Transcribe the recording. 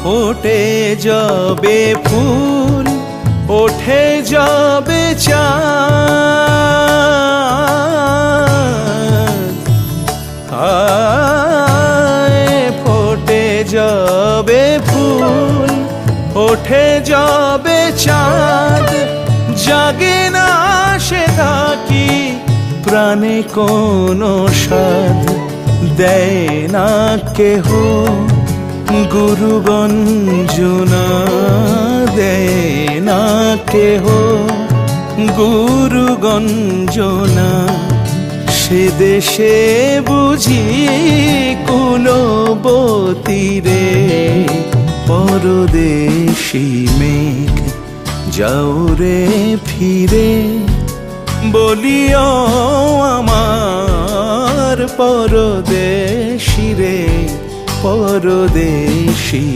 ফোটে যাবে ফুল, ওঠে যাবে চাঁদ, ফোটে যাবে ফুল, ওঠে যাবে চাঁদ, জাগে না সে থাকি প্রাণে কোনো স্বাদ, দেয় না কেহ গুরু গঞ্জনা, দেয় না কেহ গুরু গঞ্জনা। সে দেশে বুঝি কুলবতী রে, পরদেশী মেঘ যাও রে ফিরে, বলিও আমার পরদেশী রে, পরদেশী।